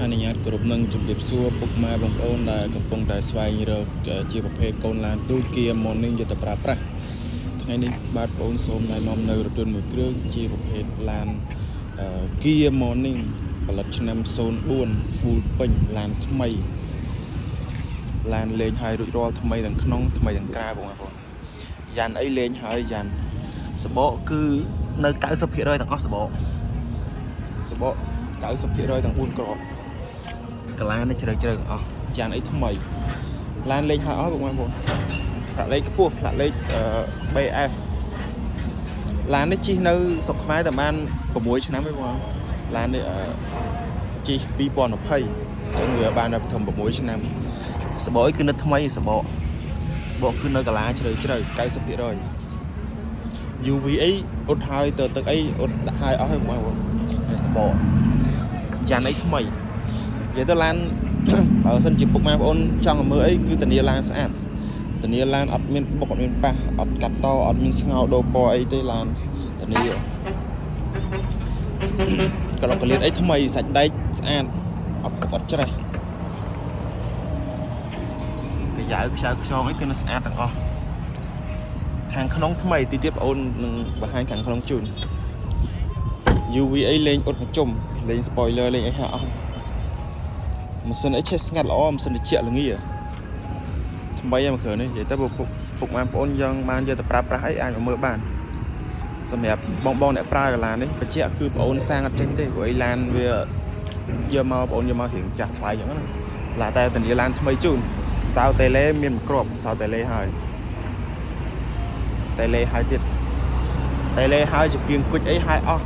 អនុញ្ញាតគ្រប់នឹងជំរាបសួរពុកម៉ែបងប្អូនដែលកំពុងតែស្វែងរកជាប្រភេទកូនឡានទូគៀ Morning យកទៅប្រើប្រាស់ថ្ងៃនេះបាទបងប្អូនសូមណែនាំនៅរថយន្តមួយគ្រឿងជាប្រភេទឡានគៀ Morning ផលិតឆ្នាំ04 full ពេញឡានថ្មីឡានលេងហើយរួចរាល់ថ្មីទាំងក្នុងថ្មីទាំងក្រៅបងប្អូនយ៉ានអីលេងហើយយ៉ានសបកគឺនៅ 90% ទាំងអស់សបក 90% ទាំង4គ្រាប់កាឡាននេះជ្រៅទាំងអស់យ៉ាងអីថ្មីឡានលេងហើយអស់បងប្អូនផ្លាកលេខខ្ពស់ផ្លាកលេខBF ឡាននេះជិះនៅស្រុកខ្មែរតែបាន6ឆ្នាំទេបងឡាននេះជិះ2020ចឹងវាបានតែធំ6ឆ្នាំសបកគឺនៅថ្មីសបកគឺនៅកាឡាជ្រៅ 90% UVA អ៊ុតហើយទៅទឹកអីអ៊ុតដាក់ហើយអស់ហើយបងប្អូនសបកយ៉ាងអីថ្មីនិយាយទៅឡានបើសិនជាពុកម៉ែបងប្អូនចង់មើលអីគឺធានាឡានស្អាតធានាឡានអត់មានបុកអត់មានប៉ះអត់កាត់តអត់មានស្ងោដូរពណ៌អីទេឡានធានាកន្លងកលៀតអីថ្មីសាច់ដែកស្អាតអត់អត់ច្រេះកាយ៉ៅខ្សែខ្យងអីគឺនៅស្អាតទាំងអស់ខាងក្នុងថ្មីទីទៀតបងប្អូននឹងបង្ហាញខាងក្នុងជូន UVA លេងអ៊ុតមកជុំលេង spoiler លេងអីហ่าអស់ម៉ាស៊ីនអីឆេះស្ងាត់ល្អម៉ាស៊ីនត្រជាក់ល្ងាថ្មីមកគ្រឿងនេះនិយាយទៅពុកម៉ែបងប្អូនយ៉ាងបានយកទៅប្រើប្រាស់អីអាចមកមើលបានសម្រាប់បងអ្នកប្រើកាឡាននេះបច្ចៈគឺបងប្អូនសាងអត់ចេញទេព្រោះអីឡានវាយកមកបងប្អូនយកមករៀងចាស់ថ្លៃអញ្ចឹងណាឡាតែធានាឡានថ្មីជូនសៅតេឡេមានមួយគ្រាប់សៅតេឡេហើយតេឡេហើយទៀតតេឡេហើយជាគៀងគុជអីហើយអស់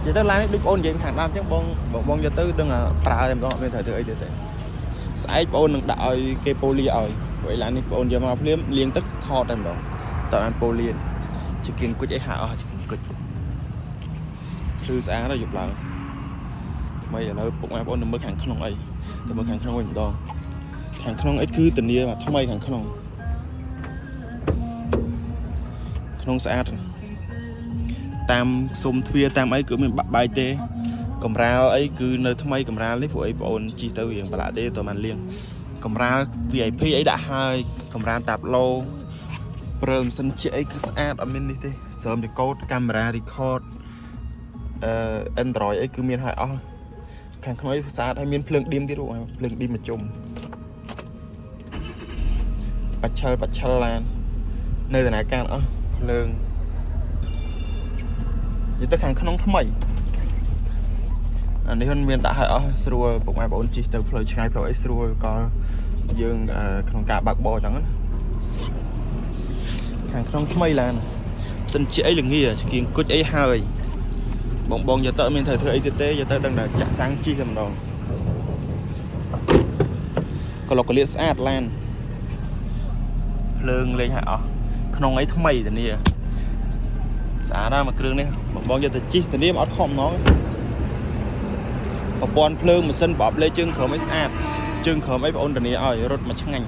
និយាយទៅឡាននេះដូចបងប្អូននិយាយខាងដើមអញ្ចឹងបងយកទៅដឹងប្រើតែម្ដងអត់មានត្រូវធ្វើអីទៀតទេស្អែកបងប្អូននឹងដាក់ឲ្យគេប៉ូលីឲ្យព្រោះឡាននេះបងប្អូនយកមកភ្លាមលាងទឹកថតតែម្ដងតើបានប៉ូលីជាគៀងគុជអីហាក់អស់ជាគៀងគុជភ្លឺស្អាតដល់យប់ឡើងថ្មីឥឡូវពុកម៉ែបងប្អូនទៅមើលខាងក្នុងអីទៅមើលខាងក្នុងវិញម្ដងខាងក្នុងអីគឺធានាថ្មីខាងក្នុងស្អាតតាមសុំទ្វារតាមអីគឺមានបាក់បាយទេកម្រាលអីគឺនៅថ្មីកម្រាលនេះព្រោះអីបងអូនជិះទៅរៀងប្រឡាក់ទេតើបានលៀងកម្រាល VIP អីដាក់ហើយកម្រាលតាប់ឡូព្រើម៉ាស៊ីនជាអីគឺស្អាតអត់មាននេះទេសើមតែកូដកាមេរ៉ា record Android អីគឺមានហើយអស់ខាងក្នុងស្អាតហើយមានភ្លើងឌីមទៀតបងភ្លើងឌីមមកជុំបាច់ឆិលឡាននៅដំណើរការអស់ភ្លើងនិយាយទៅខាងក្នុងថ្មីអានេះមិនមានដាក់ឲ្យអស់ស្រួលពុកម៉ែបងប្អូនជិះទៅផ្លូវឆ្ងាយផ្លូវអីស្រួលក៏យើងក្នុងការបើកបរអញ្ចឹងណាខាងក្នុងថ្មីឡានសិនជាអីល្ងាជាគៀងគុជអីហើយបងយកទៅមានត្រូវធ្វើអីទៀតទេយកទៅដឹងតែចាក់សាំងជិះតែម្ដងកលកលៀតស្អាតឡានភ្លើងលេងឲ្យអស់ក្នុងអីថ្មីតានេះស្អាតណាស់មួយគ្រឿងនេះបងយកទៅជិះតានេះអត់ខំហ្មងប្រព័ន្ធភ្លើងម៉ាស៊ីនប្រអប់លេជើងក្រោមឲ្យស្អាតជើងក្រោមអីបងអូនតានេះឲ្យរត់មកឆ្ងាញ់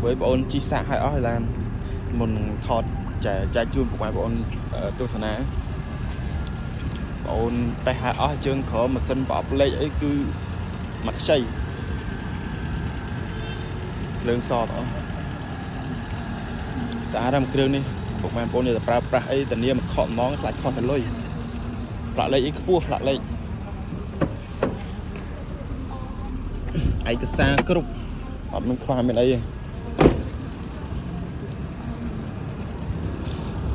ព្រោះបងអូនជិះសាក់ឲ្យអស់ឡានមុននឹងថតចែកជូនបងប្អូនទស្សនាបងអូនតេះឲ្យអស់ជើងក្រោមម៉ាស៊ីនប្រអប់លេខអីគឺមកខ្ចីភ្លើងសតអស់ស្អាតណាស់មួយគ្រឿងនេះបងប្អូនយកទៅប្រើប្រាស់អីតានាមកខកហ្មងខ្លាចខុសទៅលុយផ្លាកលេខអីខ្ពស់ផ្លាកលេខឯកសារគ្រប់អត់មានខ្វះមានអីទេ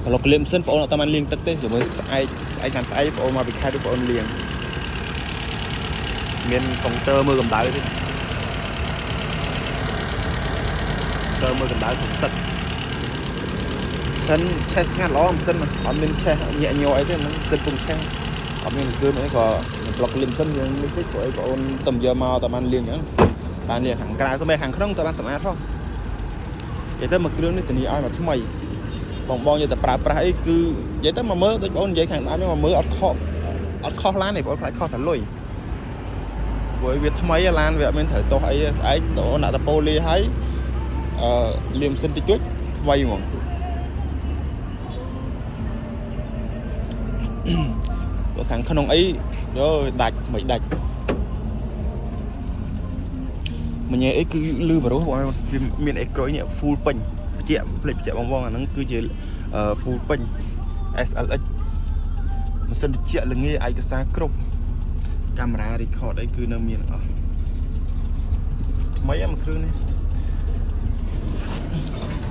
កន្លងក្លៀមសិនបងប្អូនអត់តាមបានលាងទឹកទេជាមួយស្អែកខាងស្អែកបងប្អូនមកពីខេត្តបងប្អូនលាងមានកុងទ័រមើលកម្ដៅទេទ័រមើលកម្ដៅក្នុងទឹកសិនឆេះស្ងាត់ល្អម៉ាស៊ីនអត់មានឆេះញាក់ញ័រអីទេហ្នឹងសិនពុំឆេះអត់មានគ្រឿងអីក៏ប្លុកលឹមសិនយើងនេះតិចព្រោះអីបងអូនទៅយកមកតែបានលាងអញ្ចឹងបានលាងខាងក្រៅស្បែកខាងក្នុងតែបានសម្អាតផងនិយាយទៅមួយគ្រឿងនេះធានាឲ្យមកថ្មីបងយកតែប្រើប្រាស់អីគឺនិយាយទៅមកមើលដូចបងអូននិយាយខាងដើមមកមើលអត់ខុសឡានទេបងអូនខ្លាចខុសតែលុយព្រោះវាថ្មីឡានវាអត់មានត្រូវទោសអីស្អែកបងអូនដាក់តប៉ូលីឲ្យលាងម៉ាស៊ីនតិចជួយថ្មីហ្មងខាងក្នុងអីយោដាច់មិនដាច់ mình nhớ ấy cứ lư vào đó bọn miền ấy cối nhỉ full pin chị lịch chị bong bong là nó cứ chỉ full pin SLX mà sân chị là nghe ai cái xa crop camera record đấy cứ nơi miền mấy em thứ này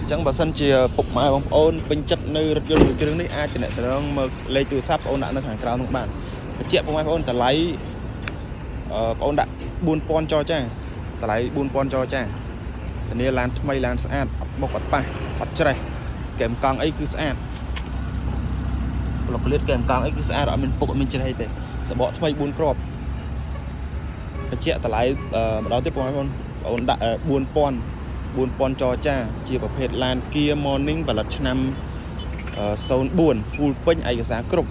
chẳng bà sân chỉ phục mà bóng ôn bình chất nơi rất nhiều cái đấy ai thì lại từ đó mà lấy từ sắp ôn đã nó hàng cao thông bản chị bóng ai ôn ta lấy ôn đã buôn pon cho cha ta lấy buôn pon cho cha nên lan thay lan sạch bọc bật pa bật chơi kèm càng ấy cứ sạch lọc liệt kèm càng ấy cứ sạch ở mình phục mình chơi hay thế sẽ bỏ thay buôn crop chị ta lấy đó tiếp bóng ôn đã buôn pon cho cha chiaประเภท lan kia morning và lật năm zone buồn full pin ai cái giá crop